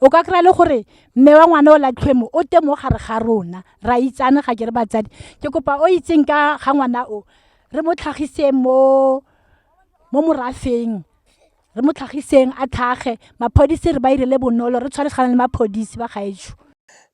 o ka kry-a le gore mme wa ngwana o latlhwe mo o te mo gare ga rona ra itsane ga ke re batsadi ke kopa o itseng ka ga ngwana o re mo tlhagiseng mo morafeng re mo tlhagiseng a tlhage maphodisi re ba irele bonolo re tshwaregana le maphodisi ba gaetsho.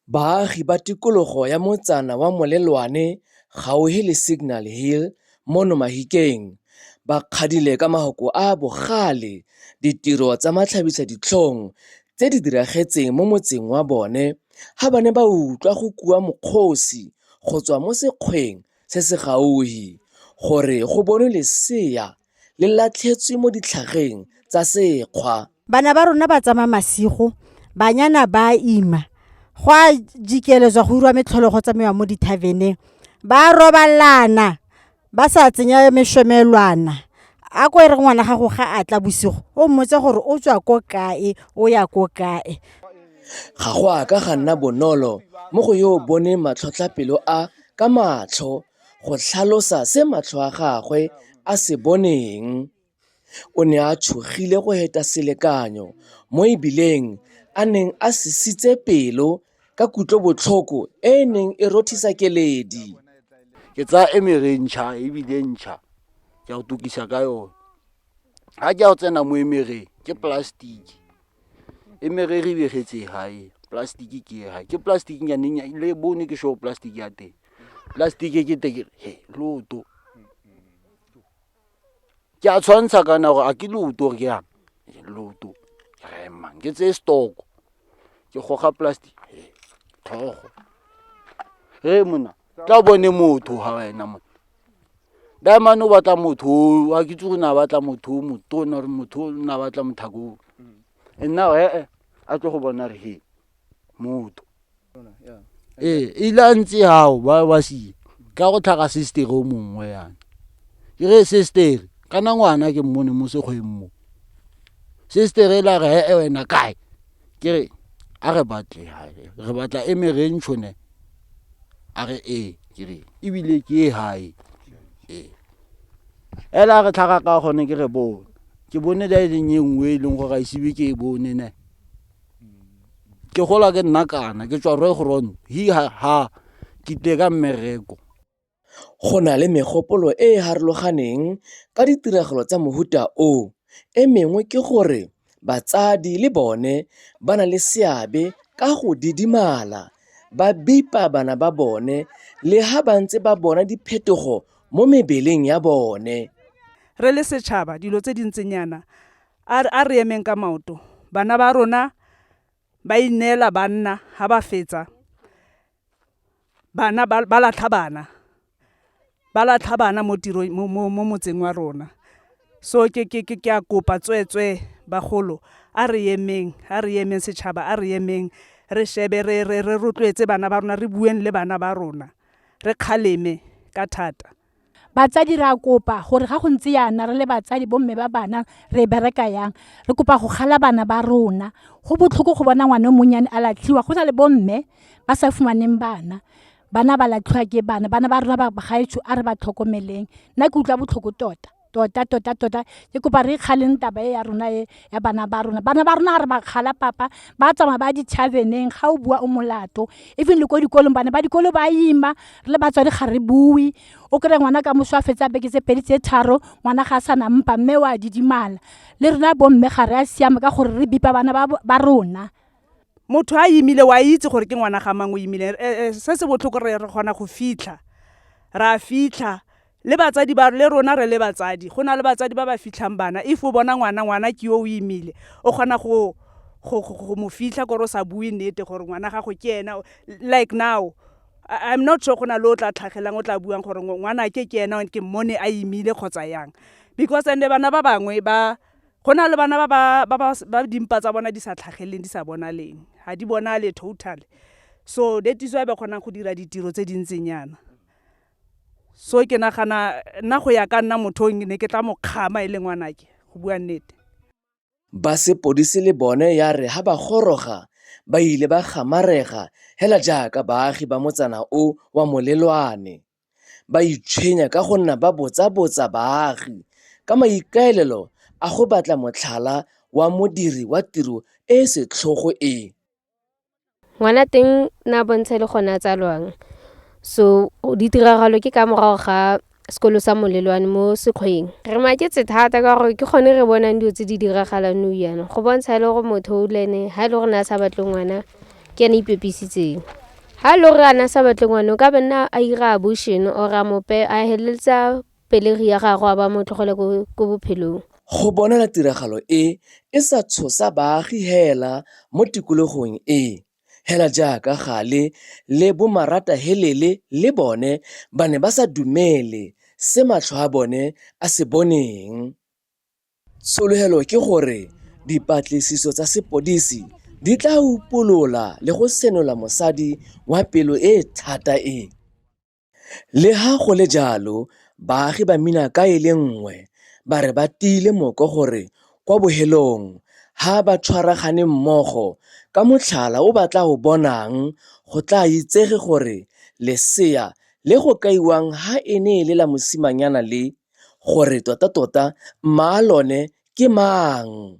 Baagi ba tikologo ya motsana wa Molelwane gaufi le Signal Hill mono Mahikeng ba kgadile ka mahoko a bogale ditiro tsa matlhabisaditlhong tse di diragetseng mo motseng wa bone ga ba ne ba utlwa go kua mokgosi go tswa mo sekgweng se se gaufi gore go bonwe lesea le latlhetswe mo ditlhageng tsa sekgwa. Bana ba rona ba tsamaya masigo banyana ba ima go a jikeletswa go irwa metlholo go tsamaiwa mo dithaveneng ba robalana ba sa tsenya mešomelwana a ko e re ngwana gago ga a tla bosigo o mmotse gore o tswa ko kae o ya ko kae. Ga go a ka ga nna bonolo mo go yo bone matlhotlhapelo a ka matlho go tlhalosa se matlho a gagwe a se boneng. O ne a tshogile go heta selekanyo mo ebileng a neng a sisitse pelo ka kutlobotlhoko e neng e rothisa keledi. Ke tsa emere ntšha ebile ntšha ke a go tukisa ka yone ga ke a go tsena mo emereng ke plastic emere re begetse gae plastic ke gae ke plastic le bone ke show plastic ya teng plastic ke te loto ke a tshwantsha kana gore a ke loto ke yang loto re mang ke tse stock ke goga plastic thogo re mona tla bone motho ha wena mo diamond o batla motho wa ke tsgo na batla motho motona re motho na batla mothako nna a tlo go bona re he motho ila ntse hao ba si ka go tlhaga sister o mongwe yana ke re sister kana ngwana ke mmone mo sekgweng mo sister e la re wena kae ke re a re batle re batla emerentshone a re ke re ebile ke hae ela re tlhaga ka gone ke re bone ke bone da ile nngwe e leng go ga isibe ke e bone ne ke gola ke nna kana ke tswa re go ron ha ke tle ka mmereko. Go na le megopolo e e harologaneng ka ditiragalo tsa mohuta o e mengwe ke gore batsadi le bone ba na le seabe ka go didimala ba bipa bana ba bone le ha ba ntse ba bona diphetogo mo mebeleng ya bone. Re le setšhaba dilo tse dintsenyana a re emeng ka maoto bana ba rona ba ineela banna ha ba fetsa bana ba latlha bana mo tirong mo motseng wa rona. So ke a kopa tswetswe bagolo a re emeng setšhaba a re emeng re shebe re rotloetse bana ba rona re bueng le bana ba rona re kgaleme ka thata. Batsadi ra kopa gore ga go ntse yana re le batsadi bomme ba bana re bereka yang re kopa go gala bana ba rona go botlhoko go bona ngwana o monnyane a latlhiwa go na le bomme ba sa fumaneng bana ba latlhiwa ke bana ba rona ba gaetsho a re ba tlhokomeleng nna ke utlwa botlhoko tota ke kopa re kgaleng taba e ya rona e ya bana ba rona ga re ba kgala papa ba tsamaya ba ditšhaveneng ga o bua o molato even le ko dikolong bana ba dikolo ba ima re le batswadi ga re bue o kry ngwana ka moso a fetsa beke tse pedi tse tharo ngwana ga a sa na mpa mme wa didimala le rona bomme ga re a siama ka gore re bipa bana ba rona. Motho a imile wa itse gore ke ngwana ga mangwe imile se se botlhoko re kgona go fitlha ra fitlha le batsadi ba le rona re le batsadi go na le batsadi ba ba fitlhang bana if o bona ngwana ke yo o imile o kgona go mo fitlha gore o sa bue nnete gore ngwana gago ke ena like now I'm not sure go na le o tla tlhagelang o tla buang gore ngwana ke ena ke mmone a imile kgotsa yang because ande bana ba bangwe go na le bana ba dimpa tsa bona di sa tlhageleng di sa bonaleng ga di bonale total so that is why ba kgonang go dira ditiro tse dintsenyana. So ke nagana nna go ya ka nna motho ne ke tla mo kgama e le ngwanake go bua nnete. Ba sepodisi le bone ya re ha ba goroga ba ile ba gamarega hela jaaka baagi ba motsana o wa Molelwane ba itshwenya ka go nna ba botsa baagi ka maikaelelo a go batla motlhala wa modiri wa tiro e setlhogo e. Ngwana teng na bontshe le gona tsalwang. So ditiragalo ke ka morago ga sekolo sa Molelwane mo Sekgweng. Re maketse thata ka gore ke kgone re bonang dilo tse di diragalang nou yana. Go bontsha le gore motho o lene ha ile gore na sa batle ngwana ke ene ipepisitseng. Ha ile gore ana sa batle ngwana o ka bena a ira abortion or a mope a heletsa pelegi ya gagwe a ba mo tlogela ko bophelong. Go bonela tiragalo e sa tshosa baagi hela mo tikologong e. Hela jaaka gale le bomarata helele le bone ba ne ba sa dumele se matlho a bone a se boneng. Tshologelo ke gore dipatlisiso tsa sepodisi di tla upolola le go senola mosadi wa pelo e thata e. Le ha go le jalo, baagi ba mina ka e le nngwe ba re ba tile moko gore kwa bohelong ha ba tshwaragane mmogo ka motlhala o ba tla o bonang go tla itsege gore lesea le go kaiwang ha e ne e le la mosimanyana le gore tota mmaa lone ke mang.